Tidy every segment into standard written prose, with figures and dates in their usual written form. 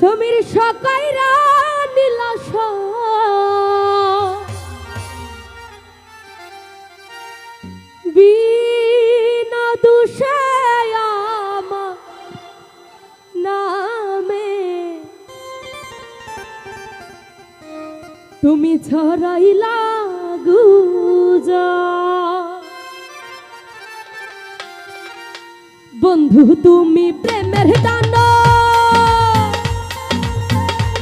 সমীর সকাইরা নীলাশ বিনা দুষে আমার নামে তুমি ছড়াইলা গুজব। বন্ধু তুমি প্রেমের দানব,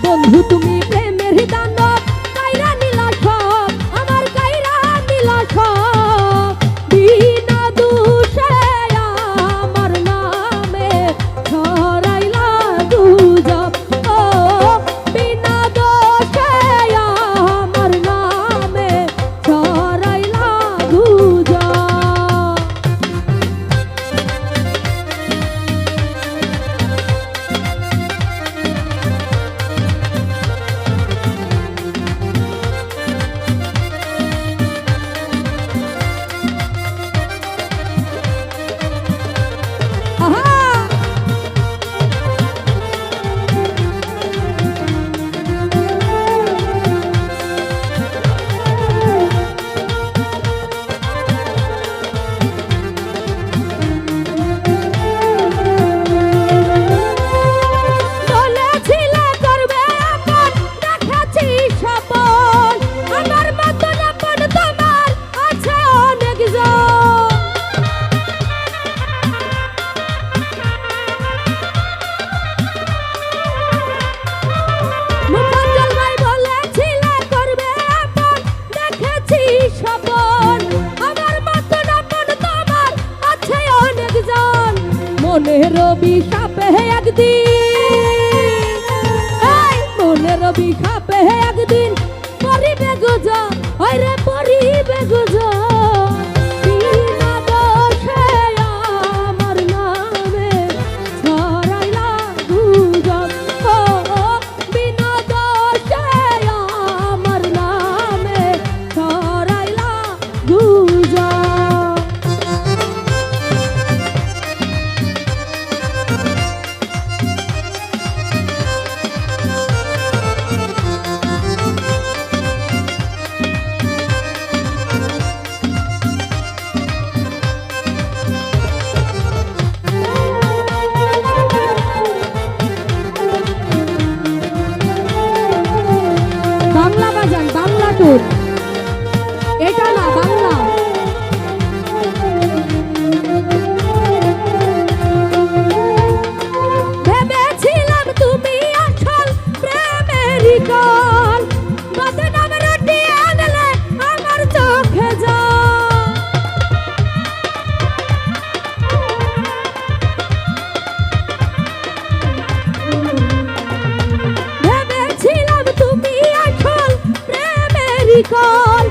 বন্ধু তুমি প্রেমের দানব, কাইরা নিলা সব আমার কাইরা নিলা সব বিনা দোষে আমার নামে ছড়াইলা গুজব। ও বিনা দোষে আমার নামে ছড়াইলা গুজব। মনের অভিশাপে একদিন, মনের অভিশাপে একদিন পরিবে গুজব, ওরে পরিবে গুজব। বিনা দোষে আমার নামে ছড়াইলা গুজব। ও বিনা দোষে আমার নামে ছড়াইলা গুজব। বাংলা বাজান, বাংলা টুর, এটা না বাংলা। ভেবেছিলাম তুমি আসল প্রেমেরই কল, বদনাম রটিয়ে আনলে আমার চোখে জল। ভেবেছিলাম তুমি আসল প্রেমেরই কল,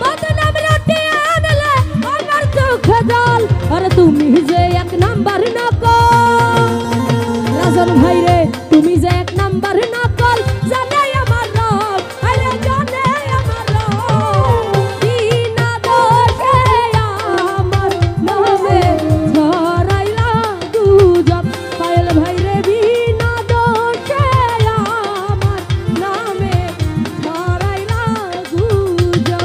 বদনাম রটিয়ে আনলে আমার চোখে জল। আরে তুমি যে এক নাম্বার নকল, রাজন ভাই রে তুমি যে এক নাম্বার নকল, জানে আমার রব, আরে জানে আমার রব। বিনা দোষে আমার নামে ছড়াইলা গুজব, পায়েল ভাই রে বিনা দোষে আমার নামে ছড়াইলা গুজব।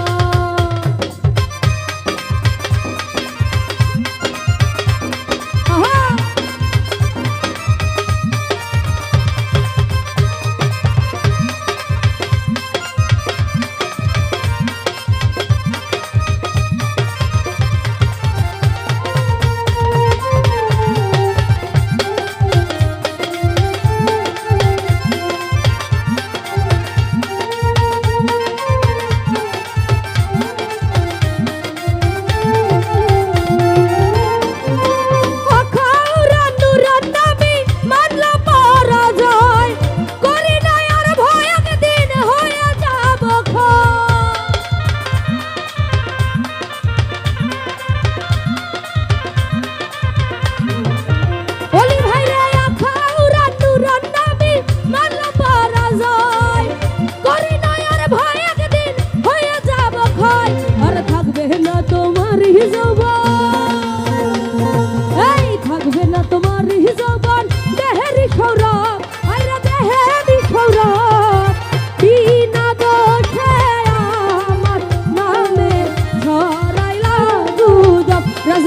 আহা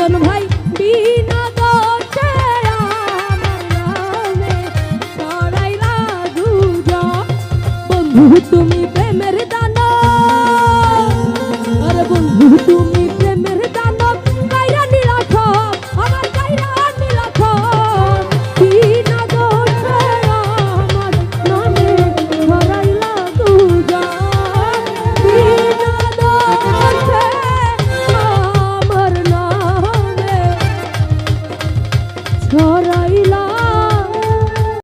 দুজন